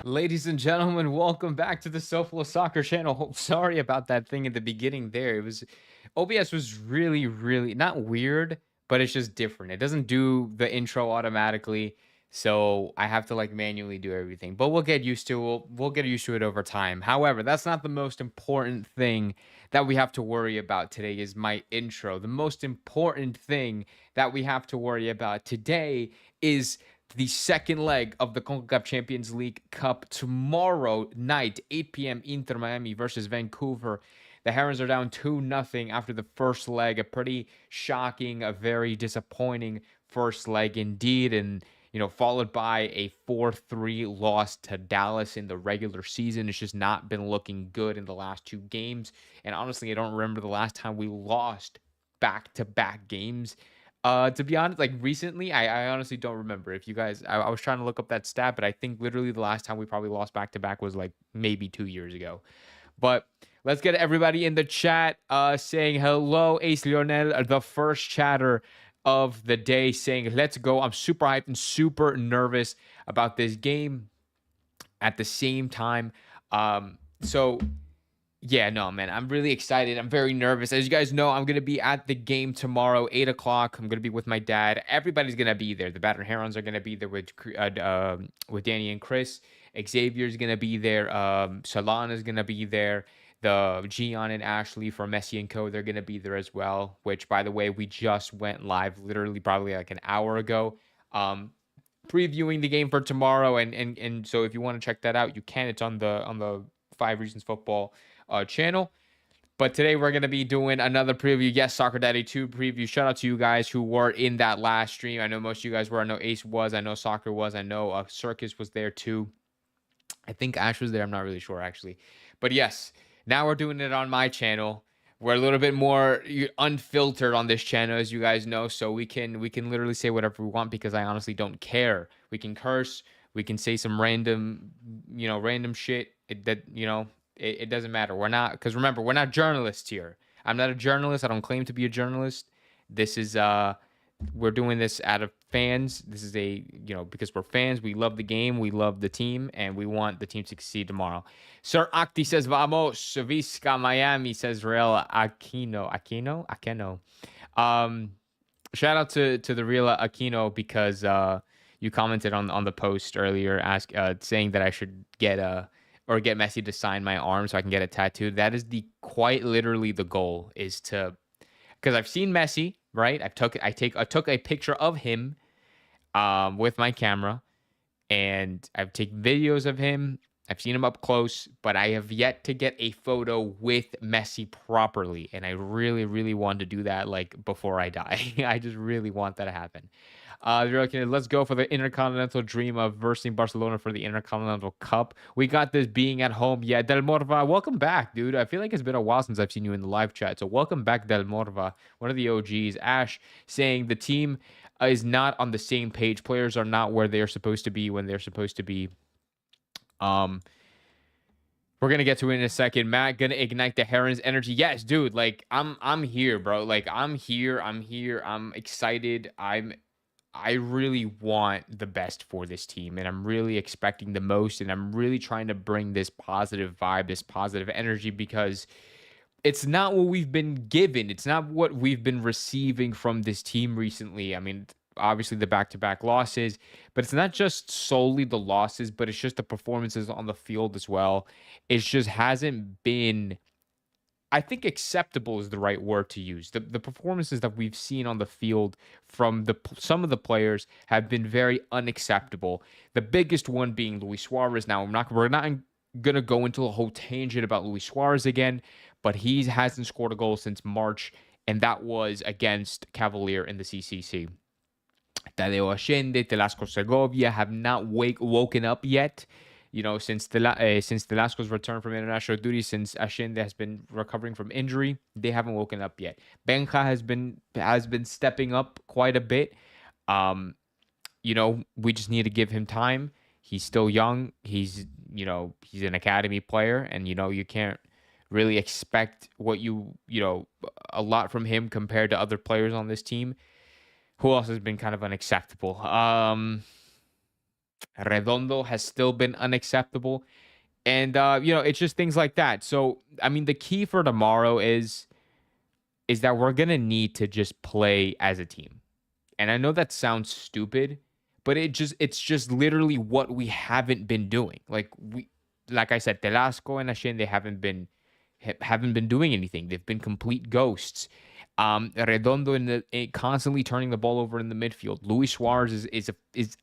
Ladies and gentlemen, welcome back to the SoFlo Soccer channel. Sorry about that thing at the beginning there. It was OBS was really not weird, but it's just different. It doesn't do the intro automatically, so I have to like manually do everything. But we'll get used to we'll get used to it over time. However, that's not the most important thing that we have to worry about today is my intro. The most important thing that we have to worry about today is the second leg of the CONCACAF Champions League Cup tomorrow night, 8 p.m. Inter Miami versus Vancouver. The Herons are down 2-0 after the first leg. A pretty shocking, a very disappointing first leg indeed. And, followed by a 4-3 loss to Dallas in the regular season. It's just not been looking good in the last two games. And honestly, I don't remember the last time we lost back-to-back games. To be honest, like recently, I honestly don't remember. If you guys, I was trying to look up that stat, but I think literally the last time we probably lost back to back was like maybe 2 years ago. But let's get everybody in the chat saying hello, Ace Lionel, the first chatter of the day, saying let's go. I'm super hyped and super nervous about this game at the same time. Yeah, no, man, I'm really excited. I'm very nervous. As you guys know, I'm going to be at the game tomorrow, 8 o'clock. I'm going to be with my dad. Everybody's going to be there. The Battered Herons are going to be there with Danny and Chris. Xavier's going to be there. Solana's going to be there. The Gian and Ashley from Messi and Co., they're going to be there as well, which, by the way, we just went live literally probably like an hour ago. Previewing the game for tomorrow. And so if you want to check that out, you can. It's on the 5 Reasons Football channel. But today we're going to be doing another preview. Yes, Soccer Daddy 2 preview. Shout out to you guys who were in that last stream. I know most of you guys were. I know Ace was. I know Soccer was. I know Circus was there too. I think Ash was there. I'm not really sure actually. But yes, now we're doing it on my channel. We're a little bit more unfiltered on this channel, as you guys know. So we can literally say whatever we want because I honestly don't care. We can curse. We can say some random shit it doesn't matter. We're not, because remember, we're not journalists here. I'm not a journalist. I don't claim to be a journalist. This is we're doing this out of fans. This is because we're fans. We love the game. We love the team, and we want the team to succeed tomorrow. Sir Akti says vamos. Visca Miami says Real Aquino. Shout out to the Real Aquino because you commented on the post earlier saying that I should get Messi to sign my arm so I can get it tattooed. That is quite literally the goal, is to, because I've seen Messi, right? I took a picture of him with my camera, and I've taken videos of him. I've seen him up close, but I have yet to get a photo with Messi properly, and I really want to do that like before I die. I just really want that to happen. Let's go for the Intercontinental dream of versing Barcelona for the Intercontinental Cup. We got this being at home. Yeah, Del Morva, welcome back, dude. I feel like it's been a while since I've seen you in the live chat. So welcome back, Del Morva, one of the OGs. Ash saying the team is not on the same page. Players are not where they're supposed to be when they're supposed to be. We're gonna get to it in a second. Matt, gonna ignite the Herons energy. Yes, dude. Like I'm here, bro. Like I'm here. I'm excited. I really want the best for this team, and I'm really expecting the most, and I'm really trying to bring this positive vibe, this positive energy, because it's not what we've been given. It's not what we've been receiving from this team recently. I mean, obviously the back-to-back losses, but it's not just solely the losses, but it's just the performances on the field as well. It just hasn't been, I think acceptable is the right word to use. The performances that we've seen on the field from some of the players have been very unacceptable. The biggest one being Luis Suarez. Now, we're not going to go into a whole tangent about Luis Suarez again, but he hasn't scored a goal since March, and that was against Cavalier in the CCC. Tadeo Allende, Telasco Segovia have not woken up yet. Since Velasco's return from international duty, since Allende has been recovering from injury, they haven't woken up yet. Benja has been stepping up quite a bit. We just need to give him time. He's still young. He's an academy player, and you can't really expect a lot from him compared to other players on this team. Who else has been kind of unacceptable? Redondo has still been unacceptable. And it's just things like that. So, I mean, the key for tomorrow is that we're going to need to just play as a team. And I know that sounds stupid, but it's just literally what we haven't been doing. Like I said, Telasco and Ashen, they haven't been doing anything. They've been complete ghosts. Redondo constantly turning the ball over in the midfield. Luis Suarez is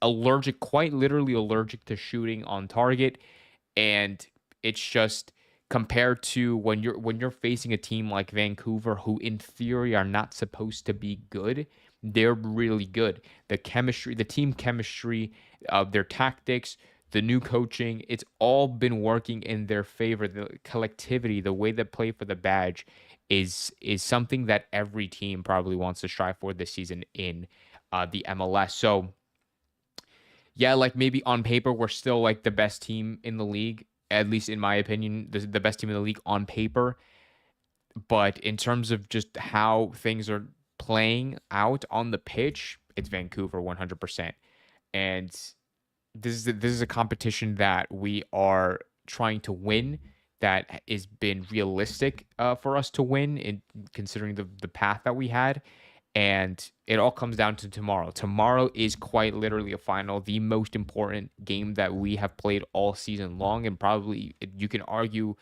allergic, quite literally allergic to shooting on target, and it's just compared to when you're facing a team like Vancouver, who in theory are not supposed to be good, they're really good. The chemistry, the team chemistry, their tactics, the new coaching, it's all been working in their favor. The collectivity, the way they play for the badge is something that every team probably wants to strive for this season in the MLS. So yeah, like maybe on paper we're still like the best team in the league, at least in my opinion, the best team in the league on paper. But in terms of just how things are playing out on the pitch, it's Vancouver 100%. And this is a competition that we are trying to win, that has been realistic for us to win, in considering the path that we had. And it all comes down to tomorrow. Tomorrow is quite literally a final, the most important game that we have played all season long, and probably you can argue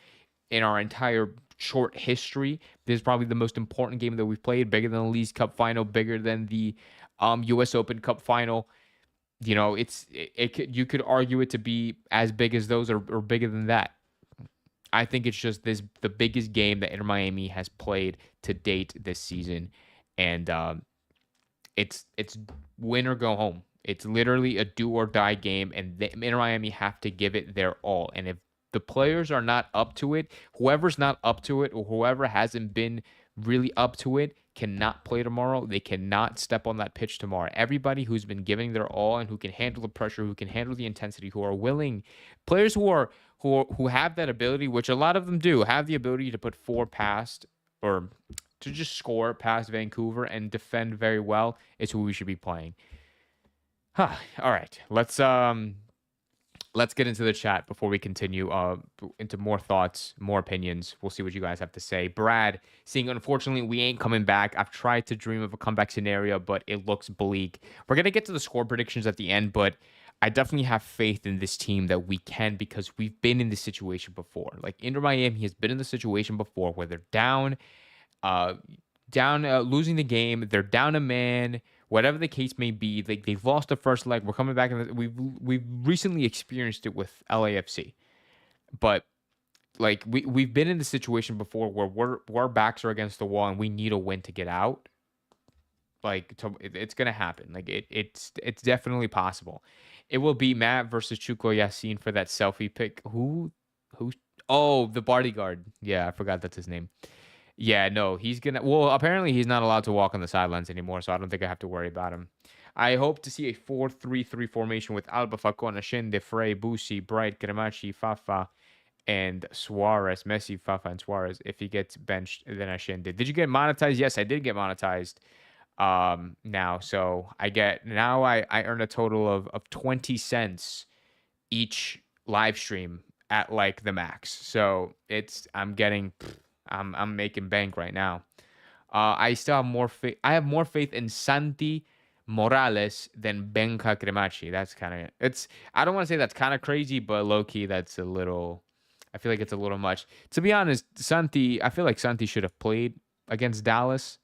in our entire short history, this is probably the most important game that we've played. Bigger than the Leagues Cup final, bigger than the U.S. Open Cup final. You could argue it to be as big as those, or bigger than that. I think it's just the biggest game that Inter Miami has played to date this season, and it's win or go home. It's literally a do or die game, and Inter Miami have to give it their all. And if the players are not up to it, whoever's not up to it, or whoever hasn't been really up to it, cannot play tomorrow. They cannot step on that pitch tomorrow. Everybody who's been giving their all and who can handle the pressure, who can handle the intensity, who are willing, players who have that ability, which a lot of them do, have the ability to put four past, or to just score past Vancouver and defend very well, is who we should be playing. Huh. All right. Let's get into the chat before we continue into more thoughts, more opinions. We'll see what you guys have to say. Brad, seeing unfortunately we ain't coming back. I've tried to dream of a comeback scenario, but it looks bleak. We're going to get to the score predictions at the end, but I definitely have faith in this team that we can, because we've been in this situation before. Like, Inter Miami has been in the situation before where they're uh, losing the game. They're down a man, whatever the case may be. They've lost the first leg. We're coming back, and we've recently experienced it with LAFC. But like we've been in the situation before where our backs are against the wall and we need a win to get out. It's gonna happen. It's definitely possible. It will be Matt versus Chuko Yasin for that selfie pic. Who? Oh, the bodyguard. Yeah, I forgot that's his name. Yeah, no, he's gonna. Well, apparently he's not allowed to walk on the sidelines anymore, so I don't think I have to worry about him. I hope to see a 4-3-3 formation with Alba, Falcon, Ashende, Frey, Busi, Bright, Cremachi, Fafa, and Suarez. Messi, Fafa, and Suarez. If he gets benched, then Ashende. Did you get monetized? Yes, I did get monetized. Now, so I earn a total of 20 cents each live stream at like the max. So I'm making bank right now. I still have more faith. I have more faith in Santi Morales than Benja Cremachi. That's kind of it's. I don't want to say that's kind of crazy, but low key, that's a little. I feel like it's a little much. To be honest, Santi. I feel like Santi should have played against Dallas,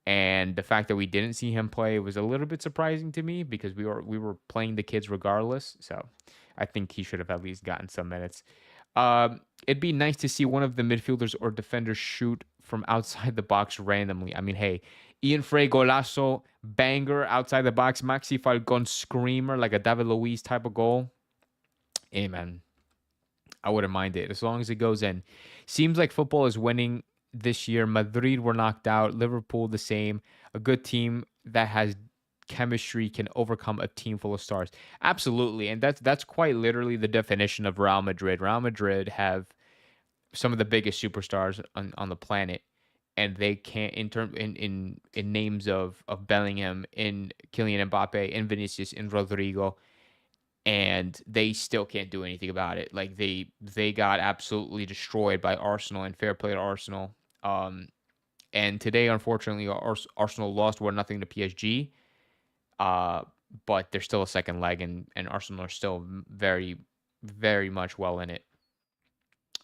and the fact that we didn't see him play was a little bit surprising to me, because we were playing the kids regardless. So I think he should have at least gotten some minutes. It'd be nice to see one of the midfielders or defenders shoot from outside the box randomly. I mean, hey, Ian Frey golazo, banger outside the box. Maxi Falcon screamer, like a David Luiz type of goal. Hey, man, I wouldn't mind it as long as it goes in. Seems like football is winning this year. Madrid were knocked out. Liverpool the same. A good team that has chemistry can overcome a team full of stars. Absolutely, and that's quite literally the definition of Real Madrid. Real Madrid have some of the biggest superstars on the planet, and they can't in names of Bellingham, in Kylian Mbappe, in Vinicius, in Rodrigo, and they still can't do anything about it. Like they got absolutely destroyed by Arsenal, and fair play to Arsenal. Um, and today, unfortunately, Arsenal lost 1-0 to PSG. Uh, but there's still a second leg, and Arsenal are still very, very much well in it.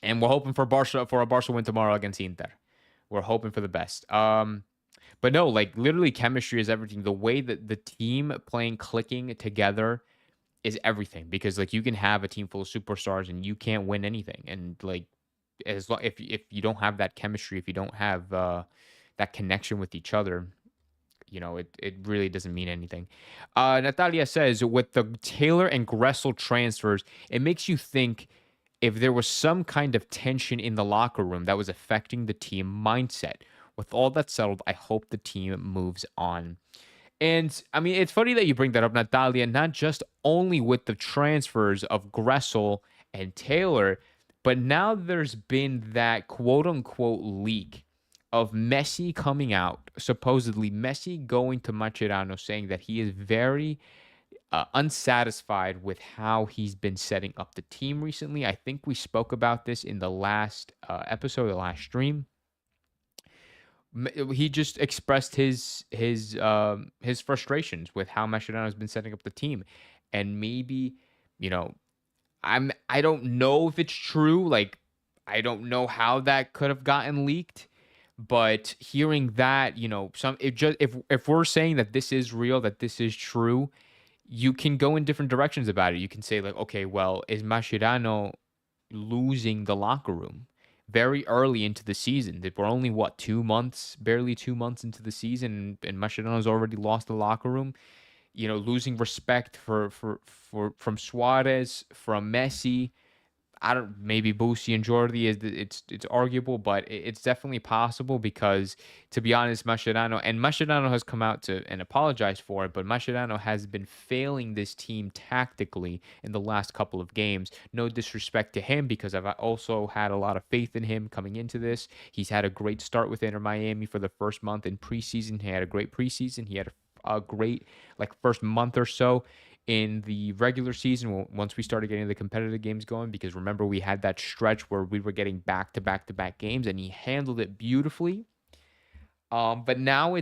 And we're hoping for a Barca win tomorrow against Inter. We're hoping for the best. But no, like literally, chemistry is everything. The way that the team playing, clicking together is everything. Because like you can have a team full of superstars and you can't win anything. And like if you don't have that chemistry, if you don't have that connection with each other, it really doesn't mean anything. Natalia says, with the Taylor and Gressel transfers, it makes you think if there was some kind of tension in the locker room that was affecting the team mindset. With all that settled, I hope the team moves on. And I mean, it's funny that you bring that up, Natalia, not just only with the transfers of Gressel and Taylor, but now there's been that quote unquote leak of Messi coming out, supposedly Messi going to Mascherano saying that he is very unsatisfied with how he's been setting up the team recently. I think we spoke about this in the last episode, the last stream. He just expressed his frustrations with how Mascherano has been setting up the team, and maybe you know I don't know if it's true. Like I don't know how that could have gotten leaked, but hearing that, some it just if we're saying that this is real, that this is true, you can go in different directions about it. You can say like, okay, well, is Mascherano losing the locker room very early into the season? That we're only what 2 months, barely 2 months into the season, and Mascherano's already lost the locker room. Losing respect for from Suarez, from Messi. I don't, maybe Boosie and Jordi it's arguable, but it's definitely possible because, to be honest, Mascherano has come out to and apologized for it, but Mascherano has been failing this team tactically in the last couple of games. No disrespect to him, because I've also had a lot of faith in him coming into this. He's had a great start with Inter Miami for the first month in preseason. He had a great preseason. He had a great like first month or so in the regular season once we started getting the competitive games going, because remember we had that stretch where we were getting back to back to back games and he handled it beautifully. But now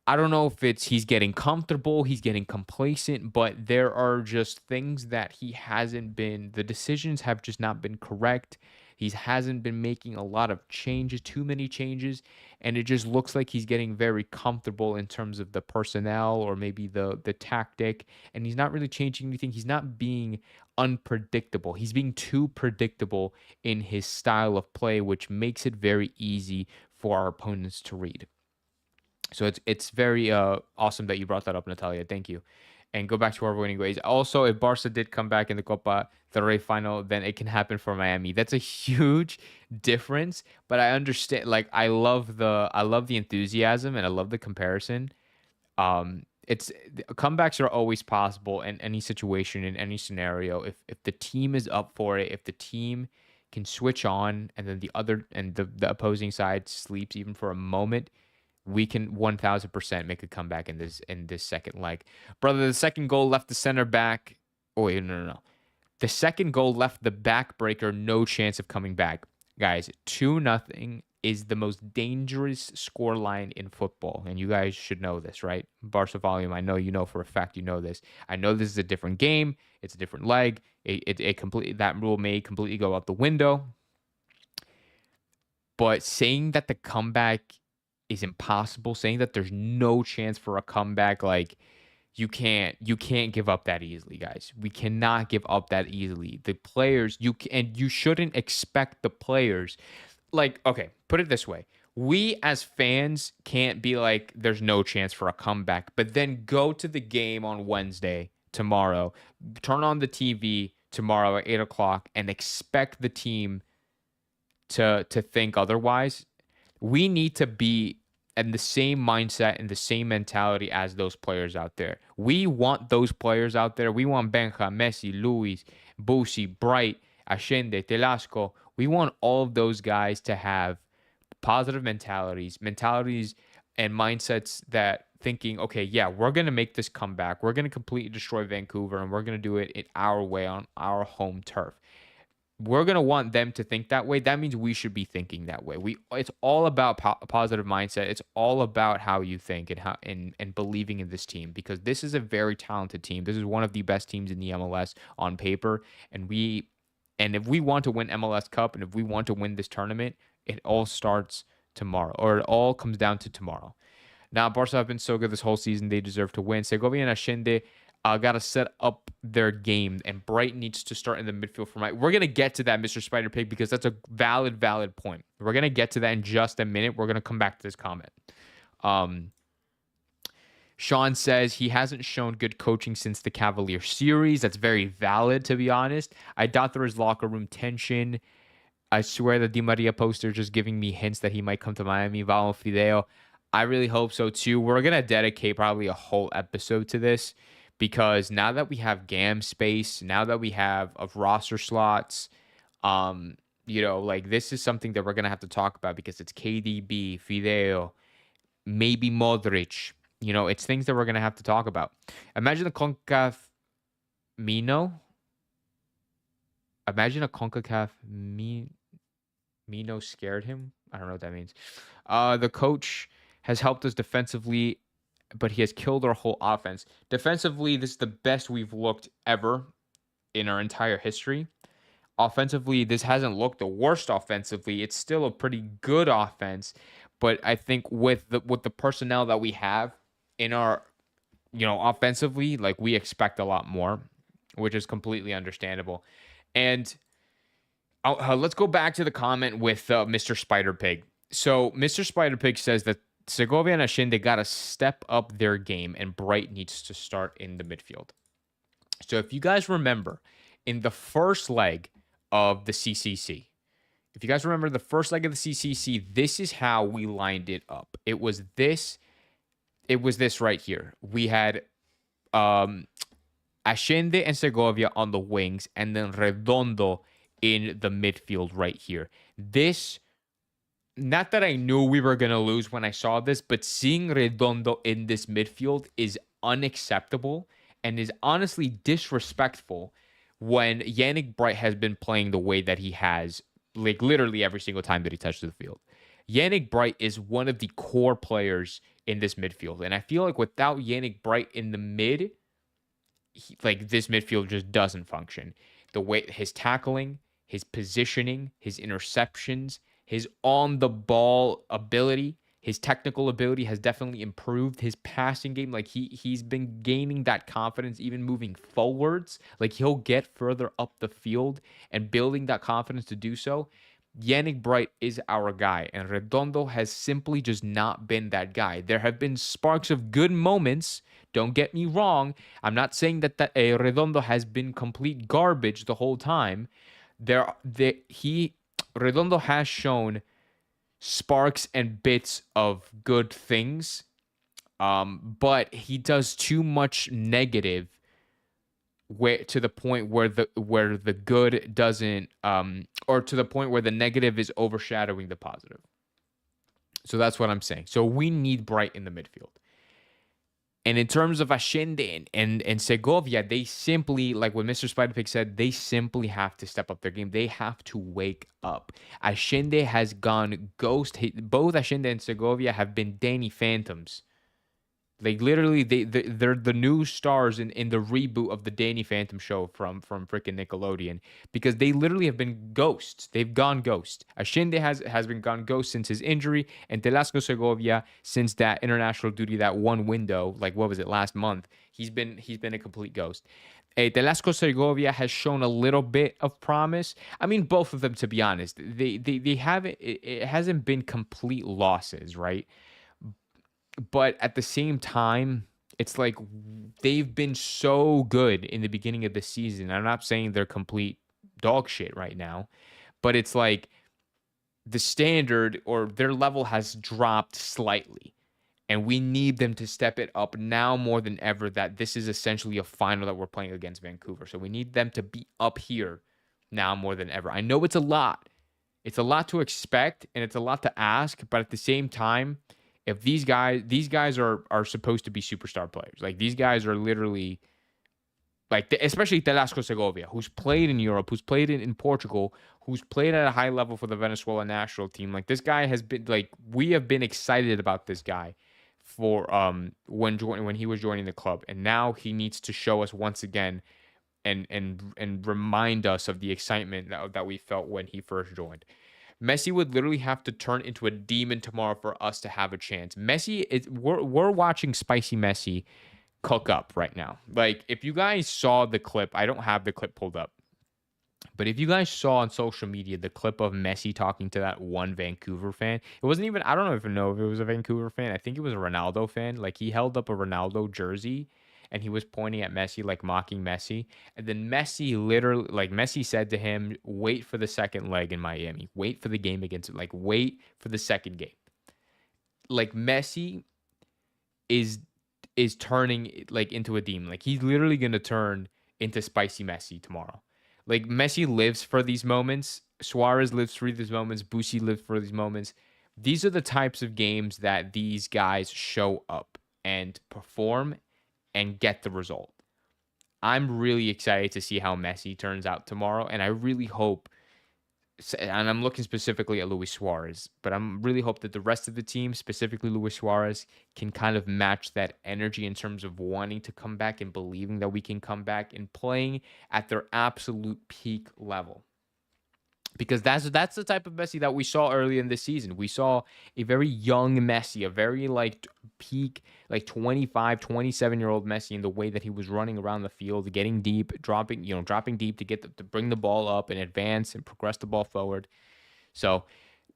I don't know if it's he's getting comfortable, he's getting complacent, but there are just things that the decisions have just not been correct. He hasn't been making a lot of changes, too many changes, and it just looks like he's getting very comfortable in terms of the personnel or maybe the tactic, and he's not really changing anything. He's not being unpredictable. He's being too predictable in his style of play, which makes it very easy for our opponents to read. So it's very awesome that you brought that up, Natalia. Thank you. And go back to our winning ways. Also, if Barca did come back in the Copa del Rey final, then it can happen for Miami. That's a huge difference, but I understand. Like I love the enthusiasm and I love the comparison. It's comebacks are always possible in any situation, in any scenario. If the team is up for it, if the team can switch on, and then the opposing side sleeps even for a moment, we can 1000% make a comeback in this second leg. Brother, the second goal left the center back. Oh wait, no, no, no. The second goal left the backbreaker no chance of coming back. Guys, 2-0 is the most dangerous scoreline in football, and you guys should know this, right? Barca volume, I know you know for a fact you know this. I know this is a different game. It's a different leg. That rule may completely go out the window. But saying that the comeback is impossible, saying that there's no chance for a comeback, like you can't give up that easily, guys. We cannot give up that easily. The players, you shouldn't expect the players, like, okay, put it this way. We as fans can't be like there's no chance for a comeback, but then go to the game on Wednesday, tomorrow, turn on the TV tomorrow at 8 o'clock and expect the team to think otherwise. We need to be in the same mindset and the same mentality as those players out there. We want those players out there. We want Benja, Messi, Luis, Busi, Bright, Allende, Telasco. We want all of those guys to have positive mentalities and mindsets that thinking, okay, yeah, we're going to make this comeback. We're going to completely destroy Vancouver and we're going to do it our way on our home turf. We're going to want them to think that way. That means we should be thinking that way. It's all about positive mindset. It's all about how you think and how and believing in this team, because this is a very talented team. This is one of the best teams in the MLS on paper, and if we want to win MLS Cup and if we want to win this tournament, it all starts tomorrow, or it all comes down to tomorrow. Now, Barca have been so good this whole season. They deserve to win. Segovia and Ascende got to set up their game, and Bright needs to start in the midfield for Mike. We're going to get to that, Mr. Spider Pig, because that's a valid point. We're going to get to that in just a minute. We're going to come back to this comment. Sean says he hasn't shown good coaching since the Cavalier series. That's very valid, to be honest. I doubt there is locker room tension. I swear the Di Maria poster is just giving me hints that he might come to Miami. Val Fideo. I really hope so too. We're going to dedicate probably a whole episode to this, because now that we have GAM space, now that we have of roster slots, like this is something that we're going to have to talk about, because it's KDB, Fideo, maybe Modric. It's things that we're going to have to talk about. Imagine a CONCACAF Mino. Imagine a CONCACAF Mino scared him. I don't know what that means. The coach has helped us defensively, but he has killed our whole offense. Defensively, this is the best we've looked ever in our entire history. Offensively, this hasn't looked the worst offensively. It's still a pretty good offense, but I think with the personnel that we have in our, offensively, like, we expect a lot more, which is completely understandable. And let's go back to the comment with Mr. Spider Pig. So Mr. Spider Pig says that Segovia and Ascende got to step up their game, and Bright needs to start in the midfield. So if you guys remember, in the first leg of the CCC, this is how we lined it up. It was this right here. We had Ascende and Segovia on the wings, and then Redondo in the midfield right here. This, not that I knew we were going to lose when I saw this, but seeing Redondo in this midfield is unacceptable and is honestly disrespectful when Yannick Bright has been playing the way that he has, like, literally every single time that he touches the field. Yannick Bright is one of the core players in this midfield, and I feel like without Yannick Bright in the mid, this midfield just doesn't function. The way his tackling, his positioning, his interceptions, his on-the-ball ability, his technical ability has definitely improved. His passing game, like, he's been gaining that confidence, even moving forwards. Like, he'll get further up the field and building that confidence to do so. Yannick Bright is our guy, and Redondo has simply just not been that guy. There have been sparks of good moments. Don't get me wrong. I'm not saying that Redondo has been complete garbage the whole time. Redondo has shown sparks and bits of good things, but he does too much negative, to the point where the good doesn't, or to the point where the negative is overshadowing the positive. So that's what I'm saying. So we need Bright in the midfield. And in terms of Ascende and Segovia, they simply, like what Mr. Spiderpig said, they simply have to step up their game. They have to wake up. Ascende has gone ghost. Both Ascende and Segovia have been Danny Phantoms. Like, literally, they're the new stars in the reboot of the Danny Phantom show from freaking Nickelodeon, because they literally have been ghosts. They've gone ghost. Ascende has been gone ghost since his injury, and Telasco Segovia, since that international duty, that one window, like, what was it, last month, he's been a complete ghost. Telasco Segovia has shown a little bit of promise. I mean, both of them, to be honest, they haven't. It hasn't been complete losses, right? But at the same time, it's like they've been so good in the beginning of the season. I'm not saying they're complete dog shit right now, but it's like the standard or their level has dropped slightly. And we need them to step it up now more than ever, that this is essentially a final that we're playing against Vancouver. So we need them to be up here now more than ever. I know it's a lot, It's a lot to expect and it's a lot to ask, but at the same time, if these guys are supposed to be superstar players. Like these guys are literally like especially Telasco Segovia, who's played in Europe, who's played in Portugal, who's played at a high level for the Venezuela national team. Like this guy has been like we have been excited about this guy for when he was joining the club, and now he needs to show us once again and remind us of the excitement that we felt when he first joined. Messi would literally have to turn into a demon tomorrow for us to have a chance. Messi is we're watching spicy Messi cook up right now. Like if you guys saw the clip, I don't have the clip pulled up, but if you guys saw on social media the clip of Messi talking to that one Vancouver fan, it wasn't even I don't know if it was a Vancouver fan. I think it was a Ronaldo fan. Like he held up a Ronaldo jersey and he was pointing at Messi, like mocking Messi. And then Messi literally, like Messi said to him, wait for the second leg in Miami. Wait for the game against, like, wait for the second game. Like Messi is turning like into a demon. Like he's literally gonna turn into spicy Messi tomorrow. Like Messi lives for these moments. Suarez lives for these moments. Busi lives for these moments. These are the types of games that these guys show up and perform and get the result. I'm really excited to see how Messi turns out tomorrow, and I really hope, and I'm looking specifically at Luis Suarez, but I'm really hope that the rest of the team, specifically Luis Suarez, can kind of match that energy in terms of wanting to come back and believing that we can come back and playing at their absolute peak level. Because that's the type of Messi that we saw early in this season. We saw a very young Messi, a very like peak, like 25, 27-year-old Messi in the way that he was running around the field, getting deep, dropping deep to to bring the ball up and advance and progress the ball forward. So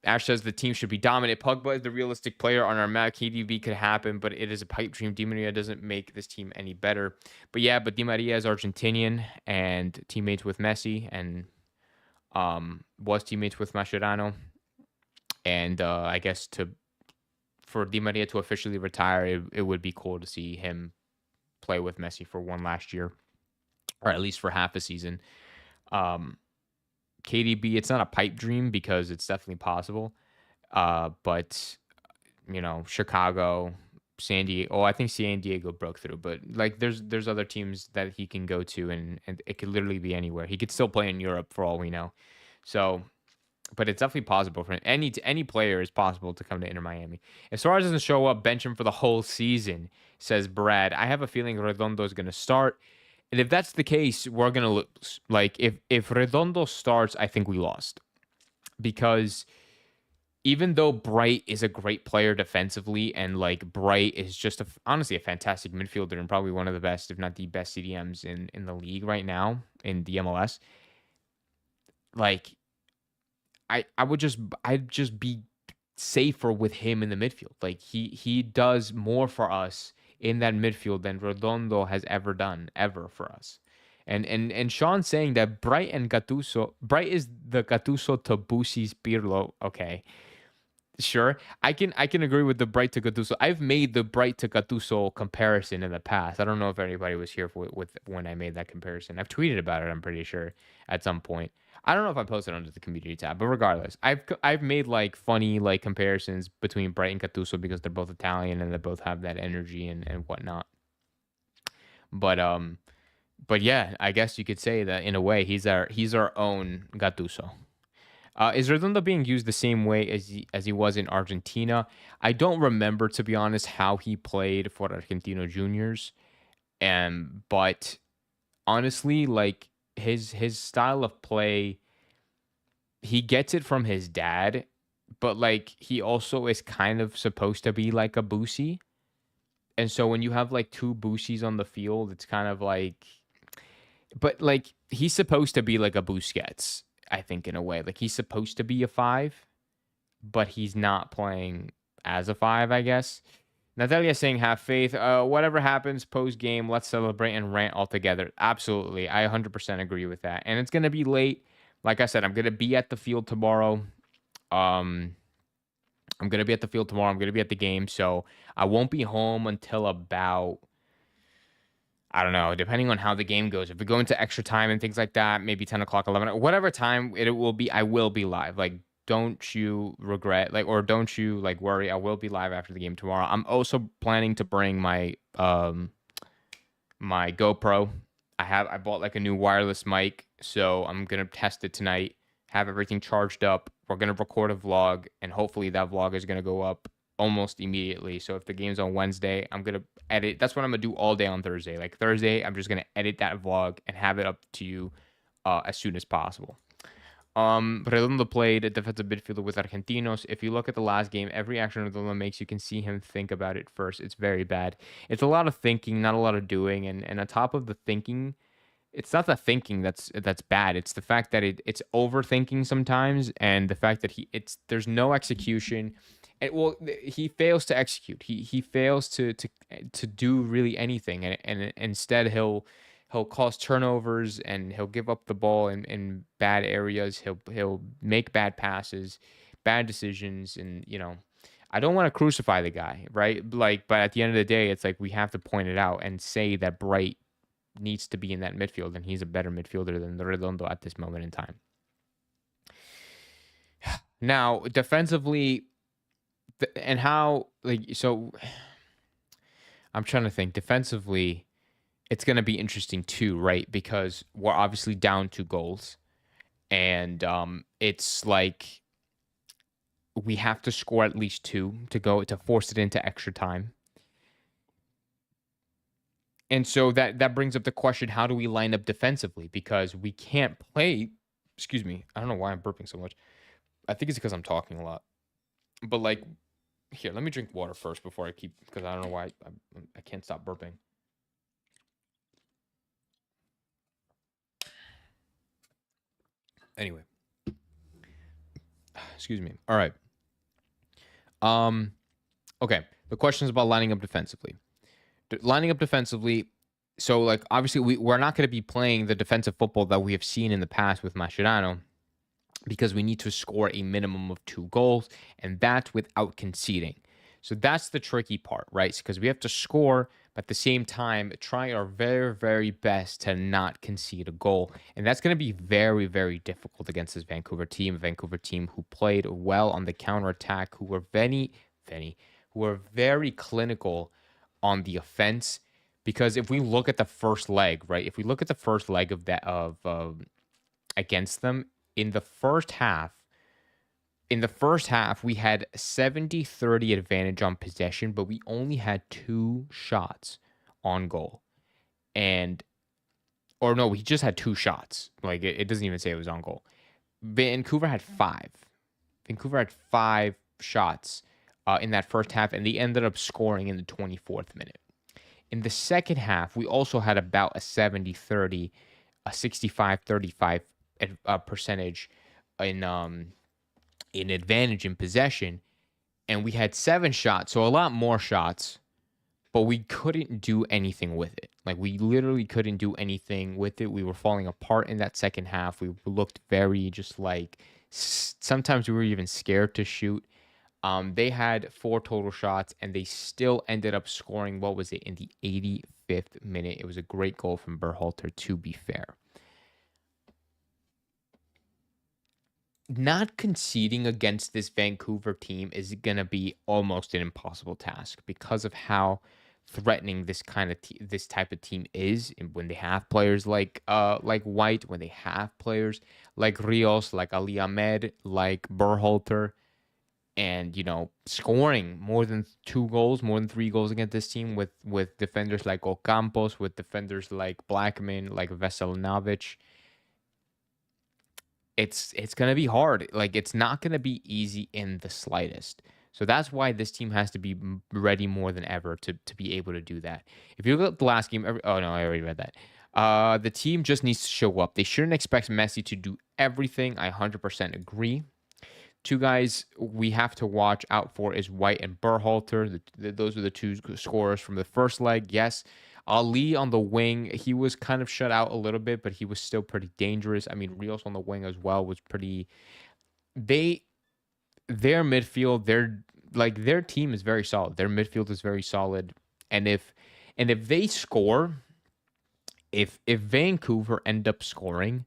Ash says the team should be dominant. Pogba is the realistic player on our map. KDB could happen, but it is a pipe dream. Di Maria doesn't make this team any better. But yeah, but Di Maria is Argentinian and teammates with Messi and was teammates with Mascherano, and I guess for Di Maria to officially retire, it would be cool to see him play with Messi for one last year, or at least for half a season. Um, KDB, it's not a pipe dream because it's definitely possible, but Chicago, San Diego. Oh, I think San Diego broke through, but like there's other teams that he can go to, and it could literally be anywhere. He could still play in Europe for all we know. So, but it's definitely possible for any player is possible to come to Inter Miami. If Suarez doesn't show up, bench him for the whole season, says Brad. I have a feeling Redondo is going to start, and if that's the case, we're going to lose. Like if Redondo starts, I think we lost because even though Bright is a great player defensively, and like Bright is just honestly a fantastic midfielder and probably one of the best, if not the best CDMs in the league right now in the MLS. Like I'd just be safer with him in the midfield. Like he does more for us in that midfield than Redondo has ever done ever for us. And Sean saying that Bright is the Gattuso to Busi's Pirlo. Okay. Sure, I can agree with the Bright to Gattuso. I've made the Bright to Gattuso comparison in the past. I don't know if anybody was here with when I made that comparison. I've tweeted about it. I'm pretty sure at some point. I don't know if I posted under the community tab, but regardless, I've made like funny like comparisons between Bright and Gattuso because they're both Italian and they both have that energy and whatnot. But but yeah, I guess you could say that in a way he's our own Gattuso. Is Redondo being used the same way as he was in Argentina? I don't remember, to be honest, how he played for Argentino Juniors. But honestly, like his style of play, he gets it from his dad, but like he also is kind of supposed to be like a Busi. And so when you have like two Busis on the field, it's kind of like, but like he's supposed to be like a Busquets, I think, in a way. Like he's supposed to be a five, but he's not playing as a five, I guess. Natalia saying, have faith. Whatever happens post game, let's celebrate and rant all together. Absolutely. I 100% agree with that. And it's going to be late. Like I said, I'm going to be at the field tomorrow. I'm going to be at the field tomorrow. I'm going to be at the game. So I won't be home until about, I don't know, depending on how the game goes. If we go into extra time and things like that, maybe 10 o'clock, 11, whatever time it will be, I will be live. Like don't you regret or don't you worry. I will be live after the game tomorrow. I'm also planning to bring my GoPro. I bought a new wireless mic, so I'm gonna test it tonight. Have everything charged up. We're gonna record a vlog, and hopefully that vlog is gonna go up almost immediately. So if the game's on Wednesday, I'm gonna edit. That's what I'm gonna do all day on Thursday. Thursday, I'm just gonna edit that vlog and have it up to you as soon as possible. Redondo played a defensive midfielder with Argentinos. If you look at the last game, every action Redondo makes, you can see him think about it first. It's very bad. It's a lot of thinking, not a lot of doing. And on top of the thinking, it's not the thinking that's bad. It's the fact that it's overthinking sometimes, and the fact that there's no execution. He fails to execute. He fails to do really anything, and instead he'll cause turnovers, and he'll give up the ball in bad areas. He'll make bad passes, bad decisions, and I don't want to crucify the guy, right? But at the end of the day, it's we have to point it out and say that Bright needs to be in that midfield, and he's a better midfielder than Redondo at this moment in time. Now, defensively, and how so I'm trying to think defensively. It's going to be interesting too, right? Because we're obviously down 2 goals, and it's we have to score at least 2 to force it into extra time. And so that brings up the question: how do we line up defensively? Because we can't play. Excuse me, I don't know why I'm burping so much. I think it's because I'm talking a lot. But here, let me drink water first before I keep, because I don't know why I can't stop burping. Anyway, excuse me. All right. Okay. The question is about lining up defensively. Lining up defensively. So, obviously, we're not going to be playing the defensive football that we have seen in the past with Mascherano, because we need to score a minimum of 2 goals, and that's without conceding. So that's the tricky part, right? Because we have to score, but at the same time, try our very, very best to not concede a goal. And that's going to be very, very difficult against this Vancouver team who played well on the counterattack, who were very clinical on the offense. Because if we look at the first leg, right? If we look at the first leg against them, in the first half, we had 70-30 advantage on possession, but we only had 2 shots on goal. We just had 2 shots. It doesn't even say it was on goal. Vancouver had 5. Vancouver had 5 shots in that first half, and they ended up scoring in the 24th minute. In the second half, we also had about a 70-30, a 65-35 percentage in advantage in possession, and we had 7 shots, so a lot more shots, but we couldn't do anything with it. We literally couldn't do anything with it. We were falling apart in that second half. We looked very sometimes we were even scared to shoot. They had 4 total shots, and they still ended up scoring, what was it, in the 85th minute. It was a great goal from Berhalter, to be fair. Not conceding against this Vancouver team is going to be almost an impossible task because of how threatening this type of team is. And when they have players like White, when they have players like Rios, like Ali Ahmed, like Berhalter, and scoring more than 2 goals, more than 3 goals against this team with defenders like Ocampos, with defenders like Blackman, like Veselinovic, it's going to be hard. It's not going to be easy in the slightest. So that's why this team has to be ready more than ever to be able to do that. If you look at the last game, oh no, I already read that. The team just needs to show up. They shouldn't expect Messi to do everything. I 100% agree. 2 guys we have to watch out for is White and Berhalter. Those are the 2 scorers from the first leg. Yes, Ali on the wing, he was kind of shut out a little bit, but he was still pretty dangerous. I mean, Rios on the wing as well was pretty. Their midfield, their team is very solid. Their midfield is very solid, and if they score, if Vancouver end up scoring,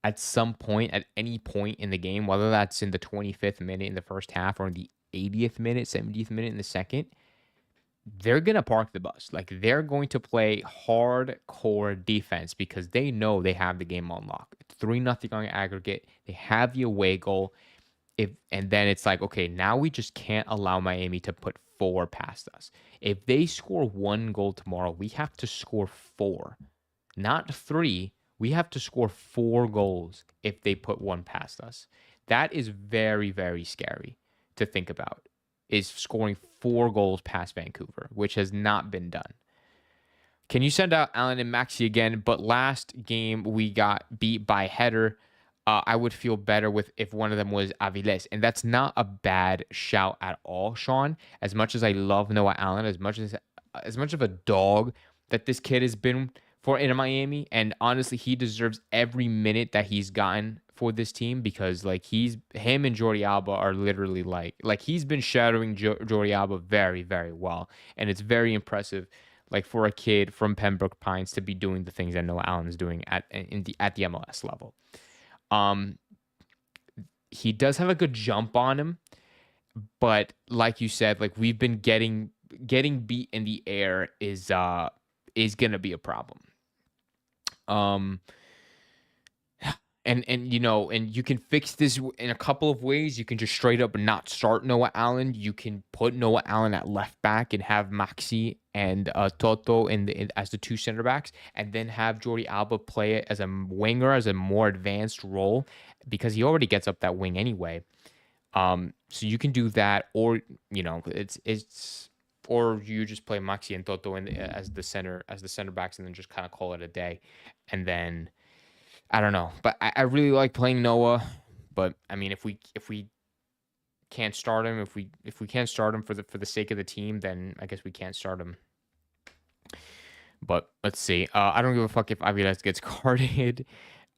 at some point, at any point in the game, whether that's in the 25th minute in the first half or in the 80th minute, 70th minute in the second, they're going to park the bus. Like they're going to play hardcore defense because they know they have the game on lock. It's 3-0 on aggregate. They have the away goal. And then it's like, okay, now we just can't allow Miami to put 4 past us. If they score 1 goal tomorrow, we have to score 4, not 3. We have to score 4 goals if they put 1 past us. That is very, very scary to think about, is scoring 4 goals past Vancouver, which has not been done. Can you send out Allen and Maxi again? But last game we got beat by header. I would feel better with if one of them was Aviles. And that's not a bad shout at all, Sean. As much as I love Noah Allen, as much of a dog that this kid has been for in Miami, and honestly, he deserves every minute that he's gotten for this team because like him and Jordi Alba are literally like he's been shadowing Jordi Alba very, very well. And it's very impressive like for a kid from Pembroke Pines to be doing the things that Noah Allen is doing at the MLS level. He does have a good jump on him, but like you said, like we've been getting beat in the air is gonna be a problem. And you can fix this in a couple of ways. You can just straight up not start Noah Allen. You can put Noah Allen at left back and have Maxi and Toto as the 2 center backs, and then have Jordi Alba play it as a winger, as a more advanced role, because he already gets up that wing anyway. So you can do that, or or you just play Maxi and Toto as the center backs, and then just kind of call it a day, and then. I don't know, but I really like playing Noah. But I mean, if we can't start him, if we can't start him for the sake of the team, then I guess we can't start him. But let's see. I don't give a fuck if Aviles gets carded.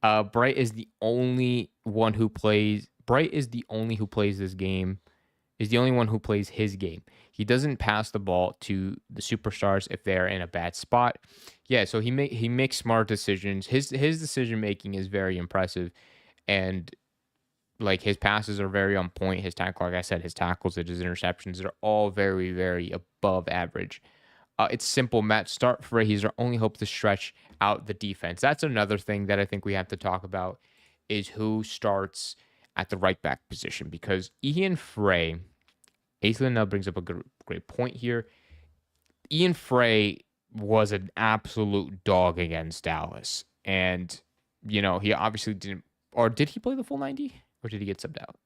Bright is the only one who plays. Bright is the only who plays this game. Is the only one who plays his game. He doesn't pass the ball to the superstars if they're in a bad spot. Yeah, so he makes smart decisions. His decision making is very impressive, and like his passes are very on point. His tackle, like I said, his tackles and his interceptions are all very, very above average. It's simple, Matt. Start Frey. He's our only hope to stretch out the defense. That's another thing that I think we have to talk about is who starts at the right back position, because Ian Frey, Aislinn now brings up a great point here. Ian Frey was an absolute dog against Dallas. And, he obviously didn't, or did he play the full 90? Or did he get subbed out?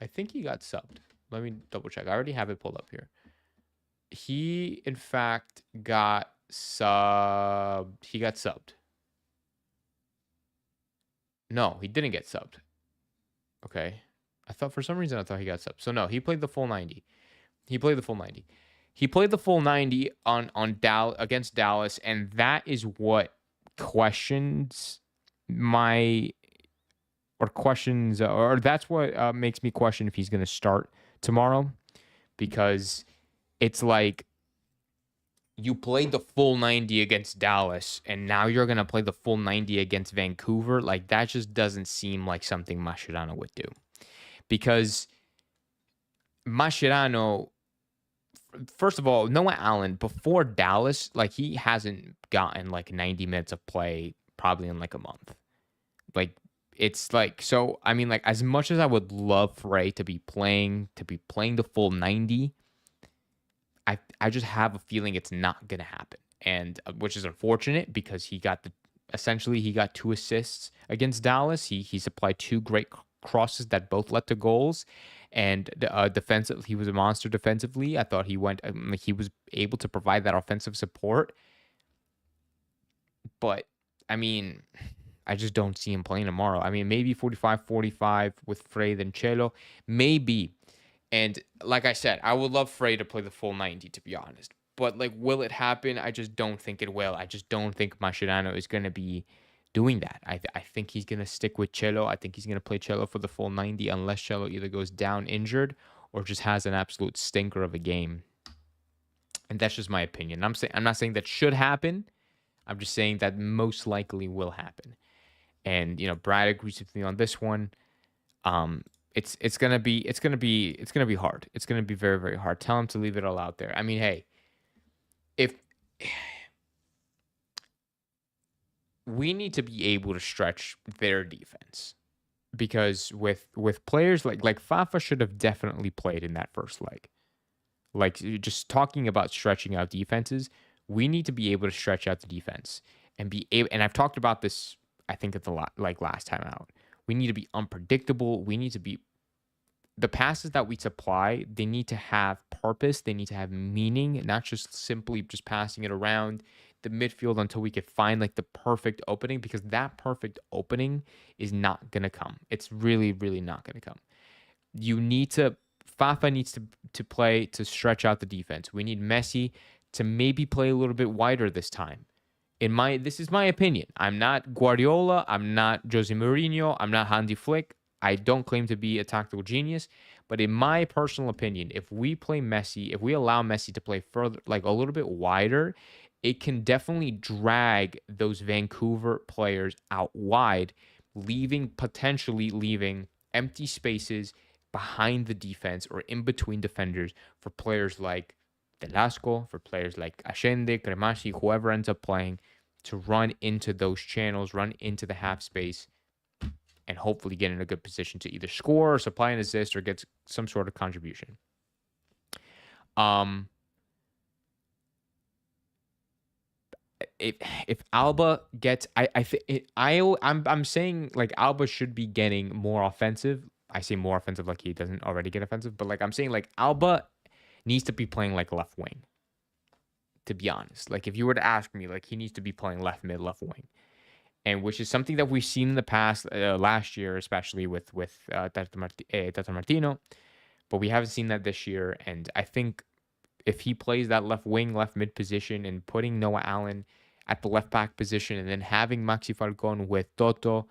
I think he got subbed. Let me double check. I already have it pulled up here. He, in fact, got subbed. He got subbed. No, he didn't get subbed. Okay. For some reason, I thought he got subbed. So no, he played the full 90. He played the full 90 against Dallas, and that is what questions that's what makes me question if he's going to start tomorrow, because it's like you played the full 90 against Dallas, and now you're going to play the full 90 against Vancouver. Like, that just doesn't seem like something Mascherano would do. Because Mascherano, first of all, Noah Allen, before Dallas, like, he hasn't gotten, like, 90 minutes of play probably in, like, a month. Like, it's like, so, I mean, like, as much as I would love Frey to be playing the full 90, I just have a feeling it's not going to happen. And, which is unfortunate, because he got 2 assists against Dallas. He supplied 2 great crosses that both led to goals, and defensive, he was a monster defensively. I thought he was able to provide that offensive support, but I mean, I just don't see him playing tomorrow. I mean, maybe 45-45 with Frey then Chelo, maybe. And like I said, I would love Frey to play the full 90, to be honest. But like, will it happen? I just don't think it will. I just don't think Mascherano is going to be doing that. I think he's going to stick with Chelo. I think he's going to play Chelo for the full 90, unless Chelo either goes down injured or just has an absolute stinker of a game. And that's just my opinion. I'm not saying that should happen. I'm just saying that most likely will happen. And Brad agrees with me on this one. Um, it's gonna be hard. It's gonna be very, very hard. Tell him to leave it all out there. I mean, hey, if we need to be able to stretch their defense, because with players like Fafa should have definitely played in that first leg. Like, just talking about stretching out defenses, we need to be able to stretch out the defense and be able. And I've talked about this, I think it's a lot like last time out. We need to be unpredictable. We need to be the passes that we supply. They need to have purpose. They need to have meaning, not just simply just passing it around the midfield until we could find like the perfect opening, because that perfect opening is not gonna come. It's really, really not gonna come. You need to Fafa needs to play to stretch out the defense. We need Messi to maybe play a little bit wider this time. This is my opinion. I'm not Guardiola. I'm not Jose Mourinho. I'm not Hansi Flick. I don't claim to be a tactical genius, but in my personal opinion, if we play Messi, if we allow Messi to play further, like a little bit wider, it can definitely drag those Vancouver players out wide, potentially leaving empty spaces behind the defense or in between defenders for players like Velasco, for players like Allende, Cremasi, whoever ends up playing, to run into those channels, run into the half space, and hopefully get in a good position to either score or supply an assist or get some sort of contribution. If Alba gets, I'm saying like Alba should be getting more offensive. I say more offensive like he doesn't already get offensive, but like I'm saying like Alba needs to be playing like left wing. To be honest, like if you were to ask me, like he needs to be playing left mid, left wing, and which is something that we've seen in the past, last year, especially with Tata Martino, but we haven't seen that this year. And I think if he plays that left wing, left mid position, and putting Noah Allen at the left back position, and then having Maxi Falcon with Toto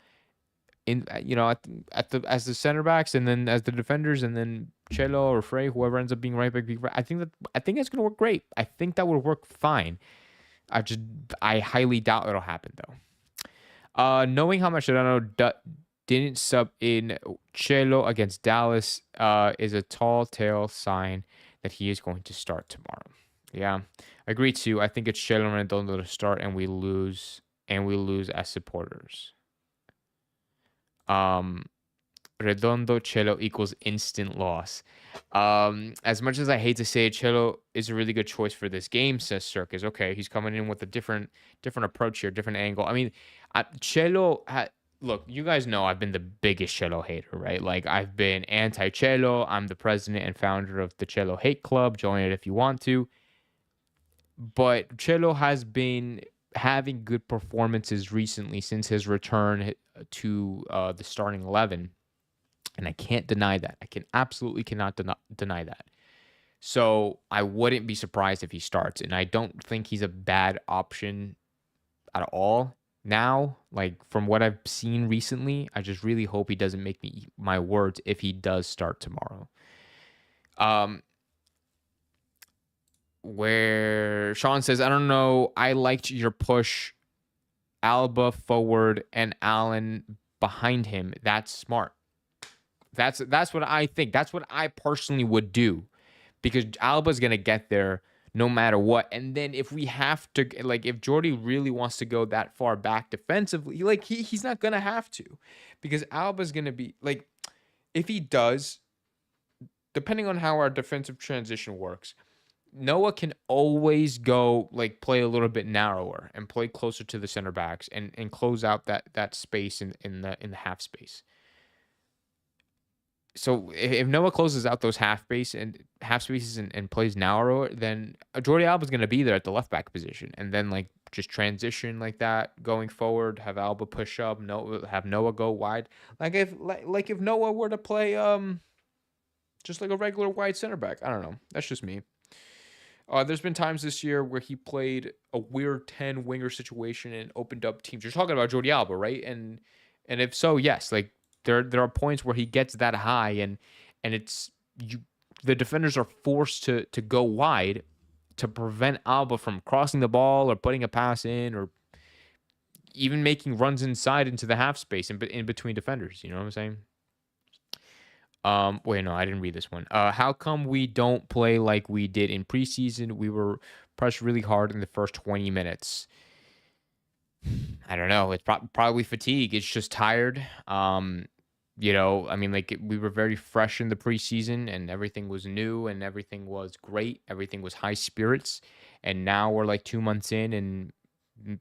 in, at the as the center backs, and then as the defenders, and then Chelo or Frey, whoever ends up being right back, I think that's gonna work great. I think that would work fine. I highly doubt it'll happen though. Knowing how much didn't sub in Chelo against Dallas is a tall tale sign that he is going to start tomorrow. Yeah, agree too. I think it's Chelo and Redondo to start, and we lose as supporters. Redondo Chelo equals instant loss. As much as I hate to say it, Chelo is a really good choice for this game, says Circus. Okay, he's coming in with a different approach here, different angle. I mean, Chelo, look, you guys know I've been the biggest Chelo hater, right? Like, I've been anti-Chelo. I'm the president and founder of the Chelo Hate Club. Join it if you want to. But Chelo has been having good performances recently since his return to the starting 11. And I can't deny that. I absolutely cannot deny that. So I wouldn't be surprised if he starts. And I don't think he's a bad option at all now. Like, from what I've seen recently, I just really hope he doesn't make me eat my words if he does start tomorrow. Where Sean says, I don't know, I liked your push Alba forward and Allen behind him. That's smart. That's what I think. That's what I personally would do, because Alba's going to get there no matter what. And then if we have to, like, if Jordy really wants to go that far back defensively, like, he's not going to have to, because Alba's going to be, like, if he does, depending on how our defensive transition works, Noah can always go, like, play a little bit narrower and play closer to the center backs and close out that space in the half space. So if Noah closes out those half spaces and plays narrower, then Jordi Alba is going to be there at the left back position, and then, like, just transition like that going forward. Have Alba push up, have Noah go wide. Like if Noah were to play just like a regular wide center back. I don't know. That's just me. There's been times this year where he played a weird 10 winger situation and opened up teams. You're talking about Jordi Alba, right? And if so, yes, like, there are points where he gets that high, and the defenders are forced to go wide to prevent Alba from crossing the ball or putting a pass in, or even making runs inside into the half space in between defenders. You know what I'm saying? Wait, no, I didn't read this one. How come we don't play like we did in preseason? We were pressed really hard in the first 20 minutes. I don't know. It's probably fatigue. It's just tired. I mean, like we were very fresh in the preseason, and everything was new, and everything was great. Everything was high spirits, and now we're like 2 months in, and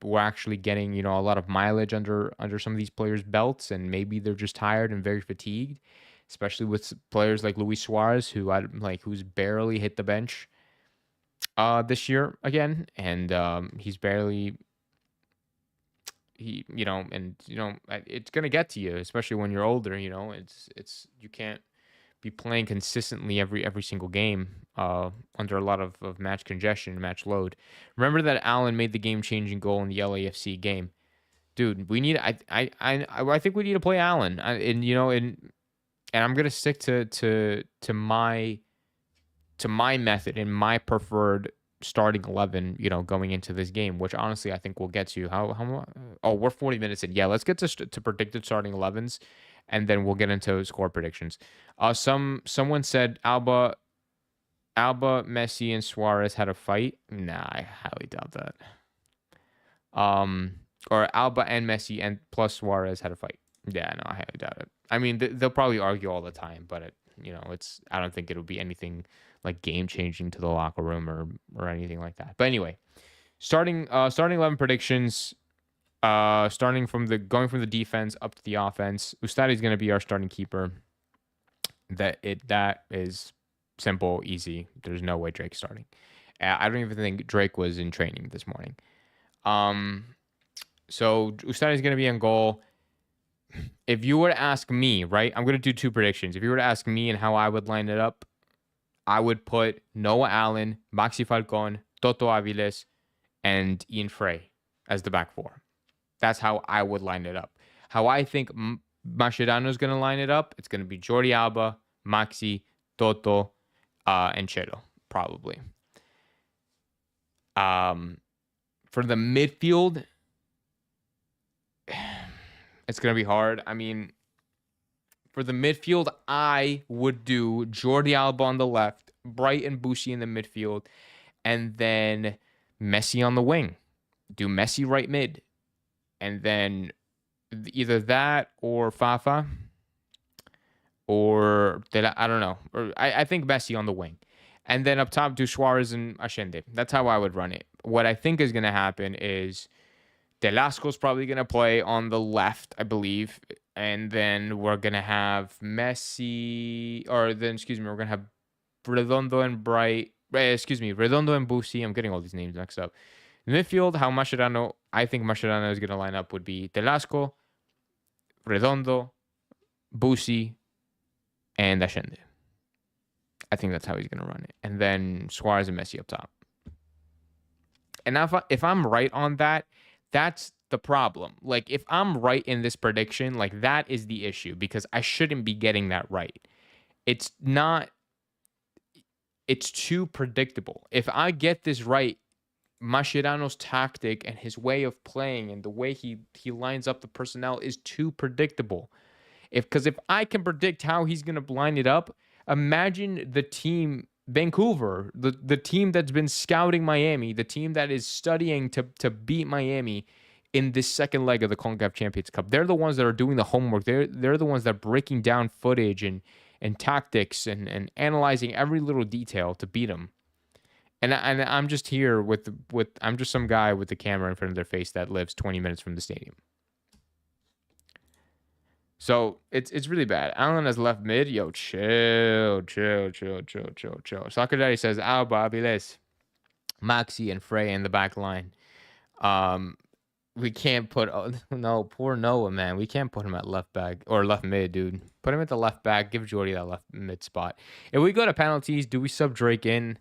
we're actually getting a lot of mileage under some of these players' belts, and maybe they're just tired and very fatigued, especially with players like Luis Suarez, who's barely hit the bench this year again, and he's barely it's gonna get to you, especially when you're older. It's you can't be playing consistently every single game under a lot of match congestion, match load. Remember that Allen made the game changing goal in the LAFC game, dude. We need I think we need to play Allen, and I'm gonna stick to my method and my preferred starting 11, going into this game, which honestly I think we'll get to. Oh, we're 40 minutes in. Yeah, let's get to predicted starting 11s, and then we'll get into score predictions. Someone said Alba, Messi, and Suarez had a fight. Nah, I highly doubt that. Or Alba and Messi and plus Suarez had a fight. Yeah, no, I highly doubt it. I mean, they'll probably argue all the time, but I don't think it'll be anything like game changing to the locker room or anything like that. But anyway, starting 11 predictions. Going from the defense up to the offense. Ustadi is going to be our starting keeper. That is simple, easy. There's no way Drake's starting. I don't even think Drake was in training this morning. So Ustadi is going to be on goal. If you were to ask me, right, I'm going to do two predictions. If you were to ask me and how I would line it up, I would put Noah Allen, Maxi Falcon, Toto Aviles, and Ian Frey as the back four. That's how I would line it up. How I think Mascherano is going to line it up, it's going to be Jordi Alba, Maxi, Toto, and Cheto, probably. For the midfield, it's going to be hard. I mean, for the midfield, I would do Jordi Alba on the left, Bright and Bushi in the midfield, and then Messi on the wing. Do Messi right mid. And then either that or Fafa or I don't know. Or I think Messi on the wing. And then up top, do Suarez and Allende. That's how I would run it. What I think is going to happen is Delasco's probably going to play on the left, I believe. And then we're going to have Messi, we're going to have Redondo and Redondo and Busi. I'm getting all these names mixed up. In midfield, I think Mascherano is going to line up would be Delasco, Redondo, Busi, and Allende. I think that's how he's going to run it. And then Suarez and Messi up top. And if I'm right on that, that's the problem. Like, if I'm right in this prediction, like, that is the issue, because I shouldn't be getting that right. It's too predictable. If I get this right, Mascherano's tactic and his way of playing and the way he lines up the personnel is too predictable. Because if I can predict how he's going to line it up, imagine the team, Vancouver, the team that's been scouting Miami, the team that is studying to beat Miami in this second leg of the CONCACAF Champions Cup. They're the ones that are doing the homework. They're the ones that are breaking down footage and tactics and analyzing every little detail to beat them. And I'm just here I'm just some guy with the camera in front of their face that lives 20 minutes from the stadium. So it's really bad. Allen as left mid. Yo, chill. Soccer Daddy says Alba, Aviles, Maxi, and Frey in the back line. We can't put poor Noah, man. We can't put him at left back or left mid, dude. Put him at the left back. Give Jordy that left mid spot. If we go to penalties, do we sub Drake in?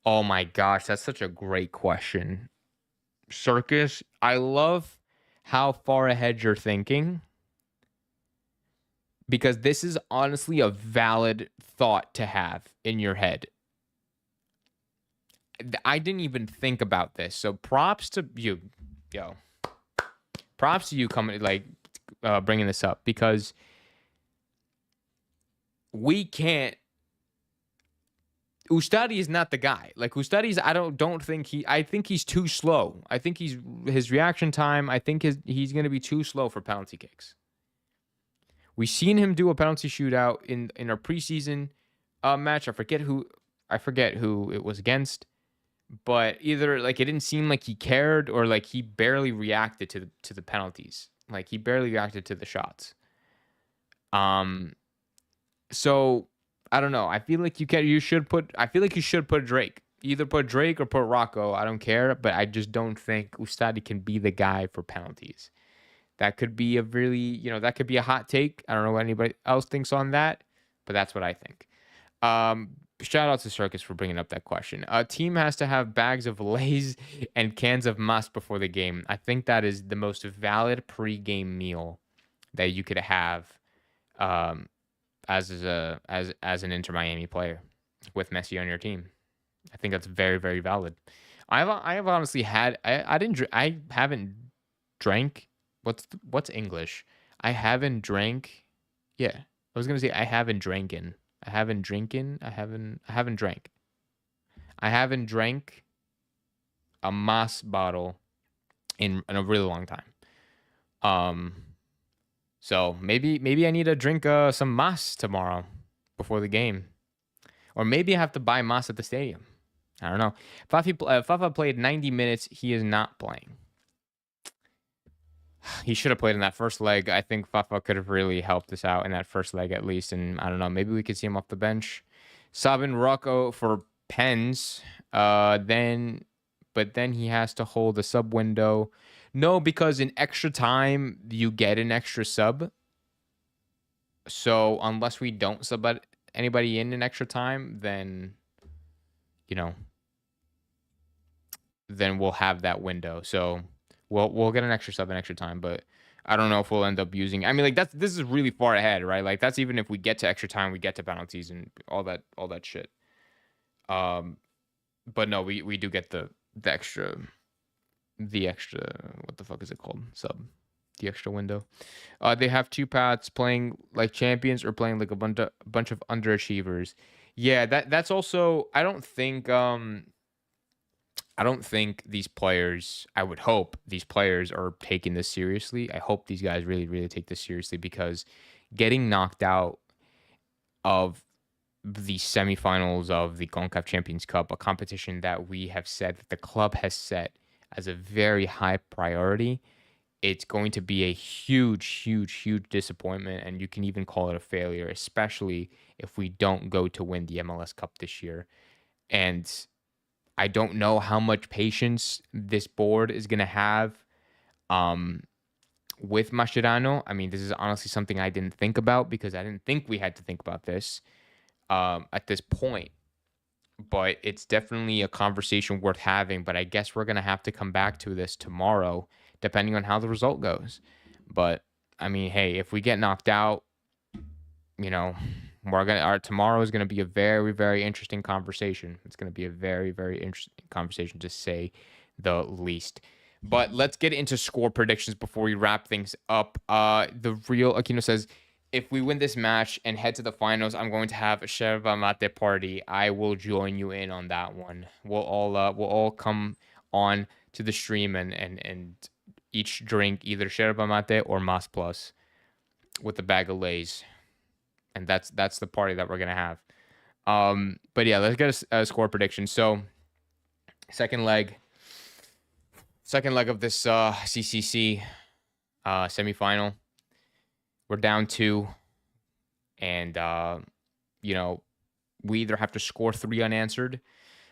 Oh my gosh, that's such a great question. Circus, I love how far ahead you're thinking, because this is honestly a valid thought to have in your head. I didn't even think about this. So props to you. Yo. props to you coming bringing this up, because we can't. Ustadi is not the guy. Like Ustadi's, I think he's too slow. I think his reaction time. I think he's going to be too slow for penalty kicks. We've seen him do a penalty shootout in our preseason match. I forget who it was against, but either like it didn't seem like he cared, or like he barely reacted to the penalties. Like he barely reacted to the shots. So I don't know. I feel like you should put Drake. Either put Drake or put Rocco. I don't care, but I just don't think Ustadi can be the guy for penalties. That could be that could be a hot take. I don't know what anybody else thinks on that, but that's what I think. Shout out to Circus for bringing up that question. A team has to have bags of Lay's and cans of must before the game. I think that is the most valid pre-game meal that you could have, as an Inter Miami player with Messi on your team. I think that's very, very valid. I have honestly had I haven't drank. What's English? I haven't drank. Yeah, I was gonna say I haven't drinking. I haven't drinking. I haven't drank. I haven't drank a Mas bottle in a really long time. So maybe I need to drink some Mas tomorrow before the game, or maybe I have to buy Mas at the stadium. I don't know. Fafa played 90 minutes. He is not playing. He should have played in that first leg. I think Fafa could have really helped us out in that first leg at least. And I don't know, maybe we could see him off the bench. Sabin Rocco for pens. But then he has to hold a sub window. No, because in extra time, you get an extra sub. So unless we don't sub anybody in extra time, then, then we'll have that window. So we'll get an extra sub in extra time, but I don't know if we'll end up using. I mean, like this is really far ahead, right? Like that's even if we get to extra time, we get to penalties and all that shit. But no, we do get the extra. What the fuck is it called? Sub. The extra window. They have two paths: playing like champions or playing like a bunch of underachievers. Yeah, that's also. I don't think these players, I would hope these players are taking this seriously. I hope these guys really, really take this seriously, because getting knocked out of the semifinals of the CONCACAF Champions Cup, a competition that we have said that the club has set as a very high priority, it's going to be a huge, huge, huge disappointment. And you can even call it a failure, especially if we don't go to win the MLS Cup this year. And I don't know how much patience this board is going to have with Mascherano. I mean, this is honestly something I didn't think about, because I didn't think we had to think about this at this point. But it's definitely a conversation worth having. But I guess we're going to have to come back to this tomorrow, depending on how the result goes. But, I mean, hey, if we get knocked out, tomorrow is going to be a very, very interesting conversation. It's going to be a very, very interesting conversation, to say the least. But let's get into score predictions before we wrap things up. The real Aquino says, if we win this match and head to the finals, I'm going to have a Sherva Mate party. I will join you in on that one. We'll all come on to the stream and each drink either Sherva Mate or Mas Plus with a bag of Lays. And that's the party that we're going to have. But yeah, let's get a score prediction. So second leg of this CCC semifinal. We're down 2. And, we either have to score 3 unanswered,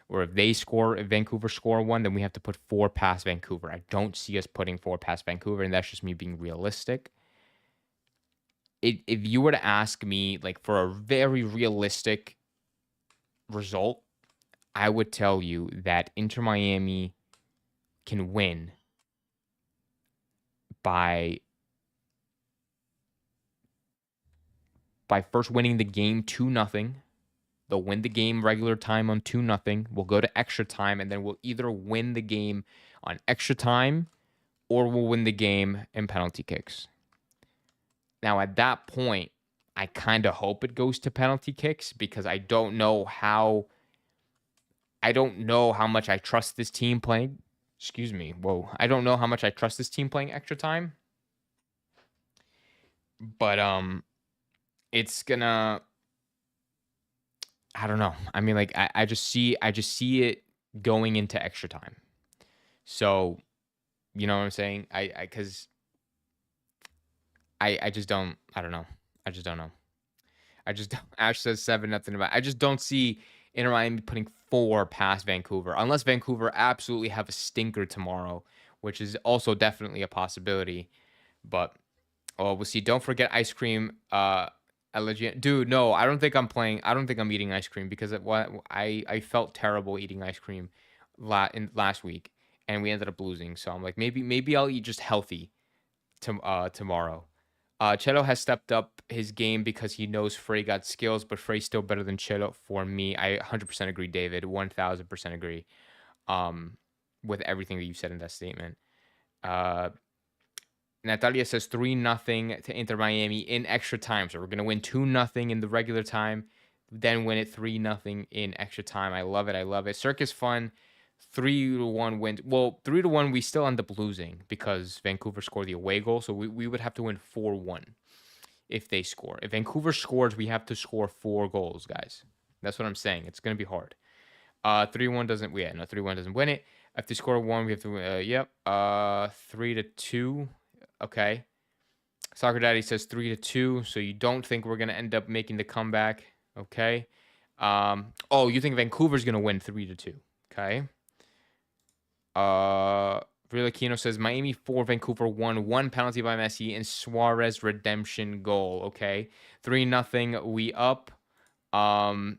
or if Vancouver score 1, then we have to put 4 past Vancouver. I don't see us putting 4 past Vancouver, and that's just me being realistic. If you were to ask me, like, for a very realistic result, I would tell you that Inter Miami can win by first winning the game 2-0. They'll win the game regular time on 2-0. We'll go to extra time, and then we'll either win the game on extra time or we'll win the game in penalty kicks. Now, at that point, I kind of hope it goes to penalty kicks because I don't know how much I trust this team playing. Excuse me. Whoa. I don't know how much I trust this team playing extra time. But it's gonna, I don't know. I mean, like I just see it going into extra time. So, you know what I'm saying? Cause I just don't, I don't know. I just don't know. I just don't. Ash says 7-0 about. I just don't see Inter Miami putting 4 past Vancouver, unless Vancouver absolutely have a stinker tomorrow, which is also definitely a possibility. But oh, we'll see. Don't forget ice cream. Dude, no, I don't think I'm playing. I don't think I'm eating ice cream because I felt terrible eating ice cream last week, and we ended up losing. So I'm like, maybe I'll eat just healthy tomorrow. Chelo has stepped up his game because he knows Frey got skills, but Frey's still better than Chelo for me. I 100% agree, David. 1000% agree with everything that you said in that statement. Natalia says 3-0 to Inter Miami in extra time. So we're going to win 2-0 in the regular time, then win it 3-0 in extra time. I love it. I love it. Circus fun. 3-1 win. Well, 3-1, we still end up losing because Vancouver scored the away goal. So we would have to win 4-1 if they score. If Vancouver scores, we have to score 4 goals, guys. That's what I'm saying. It's going to be hard. 3-1 doesn't, yeah, no, 3-1 doesn't win it. If they score 1, we have to win, 3-2. Okay. Soccer Daddy says 3-2. So you don't think we're going to end up making the comeback. Okay. Oh, you think Vancouver's going to win 3-2. Okay. Real Aquino says Miami 4, Vancouver 1. 1 penalty by Messi and Suarez redemption goal. Okay. 3-0. We up. The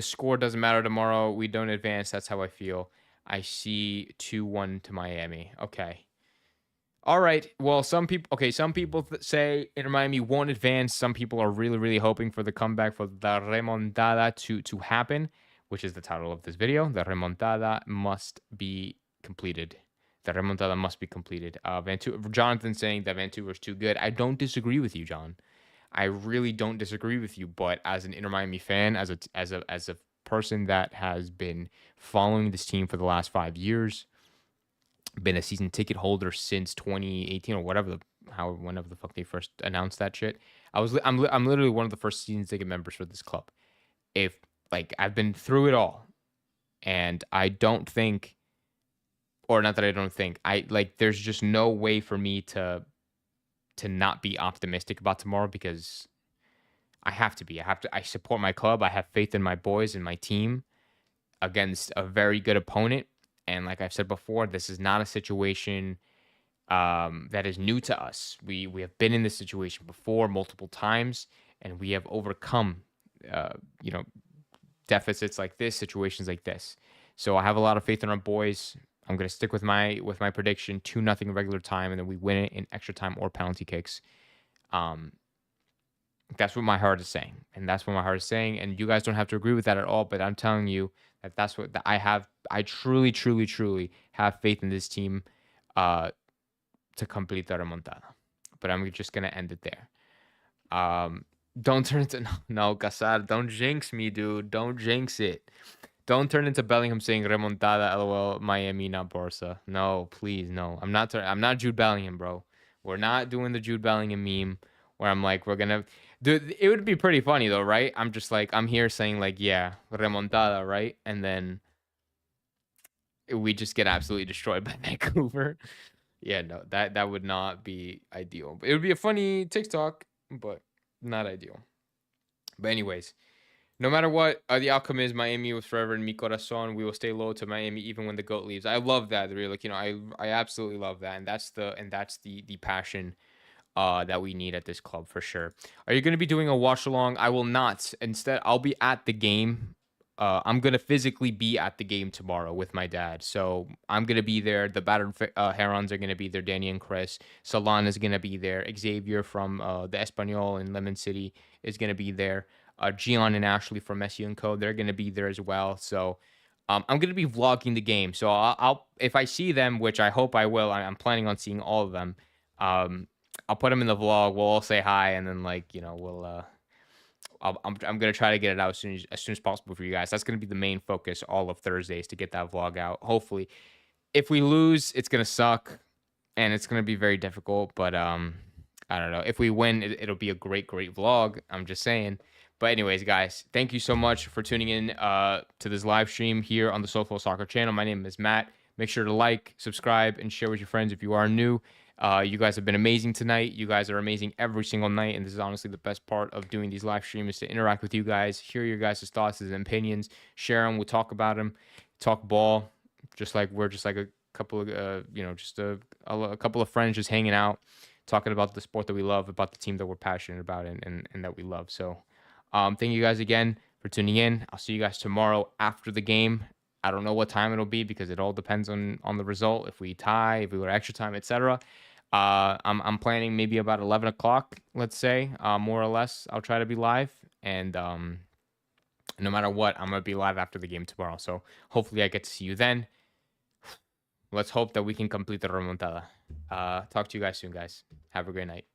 score doesn't matter tomorrow. We don't advance. That's how I feel. I see 2-1 to Miami. Okay. All right. Well, some people say Inter Miami won't advance. Some people are really, really hoping for the comeback for the remontada to happen, which is the title of this video. The remontada must be completed. The remontada must be completed. Jonathan saying that Vancouver's too good. I don't disagree with you, John. I really don't disagree with you. But as an Inter Miami fan, as a person that has been following this team for the last 5 years, been a season ticket holder since 2018 or whenever the fuck they first announced that shit. I'm literally one of the first season ticket members for this club. If like I've been through it all, and I don't think, or not that I don't think, I like there's just no way for me to not be optimistic about tomorrow because I have to be. I support my club. I have faith in my boys and my team against a very good opponent. And like I've said before, this is not a situation that is new to us. We have been in this situation before multiple times, and we have overcome, deficits like this, situations like this. So I have a lot of faith in our boys. I'm gonna stick with my prediction: 2-0 regular time, and then we win it in extra time or penalty kicks. That's what my heart is saying, and that's what my heart is saying. And you guys don't have to agree with that at all, but I'm telling you that's what I have. I truly, truly, truly have faith in this team to complete the remontada. But I'm just gonna end it there. Don't turn into no, Casar. Don't jinx me, dude. Don't jinx it. Don't turn into Bellingham saying remontada, lol, Miami, not Barca. No, please, no. I'm not Jude Bellingham, bro. We're not doing the Jude Bellingham meme where I'm like, we're gonna. Dude, it would be pretty funny though, right? I'm just like, I'm here saying like, yeah, remontada, right? And then we just get absolutely destroyed by Vancouver. Yeah, no, that would not be ideal. It would be a funny TikTok, but not ideal. But anyways, no matter what the outcome is, Miami was forever in mi corazón. We will stay loyal to Miami even when the GOAT leaves. I love that. Really, like, I absolutely love that, and that's the passion that we need at this club for sure. Are you going to be doing a watch along? I will not. Instead, I'll be at the game. I'm going to physically be at the game tomorrow with my dad. So I'm going to be there. The battered Herons are going to be there. Danny and Chris. Salon is going to be there. Xavier from the Espanol in Lemon City is going to be there. Gian and Ashley from Messi and Co. They're going to be there as well. So I'm gonna be vlogging the game, so I'll if I see them, which I hope I will. I'm planning on seeing all of them. Um, I'll put them in the vlog. We'll all say hi, and then like we'll I'm gonna try to get it out as soon as possible for you guys. That's gonna be the main focus all of Thursdays to get that vlog out. Hopefully, if we lose, it's gonna suck and it's gonna be very difficult. But I don't know. If we win, it'll be a great vlog. I'm just saying. But anyways, guys, thank you so much for tuning in to this live stream here on the SoFlo Soccer channel. My name is Matt. Make sure to like, subscribe, and share with your friends if you are new. You guys have been amazing tonight. You guys are amazing every single night, and this is honestly the best part of doing these live streams, to interact with you guys, hear your guys' thoughts and opinions, share them. We'll talk about them, talk ball, just like we're just like a couple of just a couple of friends just hanging out, talking about the sport that we love, about the team that we're passionate about, and that we love. So thank you guys again for tuning in. I'll see you guys tomorrow after the game. I don't know what time it'll be because it all depends on the result. If we tie, if we go to extra time, etc. I'm planning maybe about 11 o'clock, let's say, more or less. I'll try to be live, and no matter what, I'm gonna be live after the game tomorrow. So hopefully I get to see you then. Let's hope that we can complete the remontada. Talk to you guys soon, guys. Have a great night.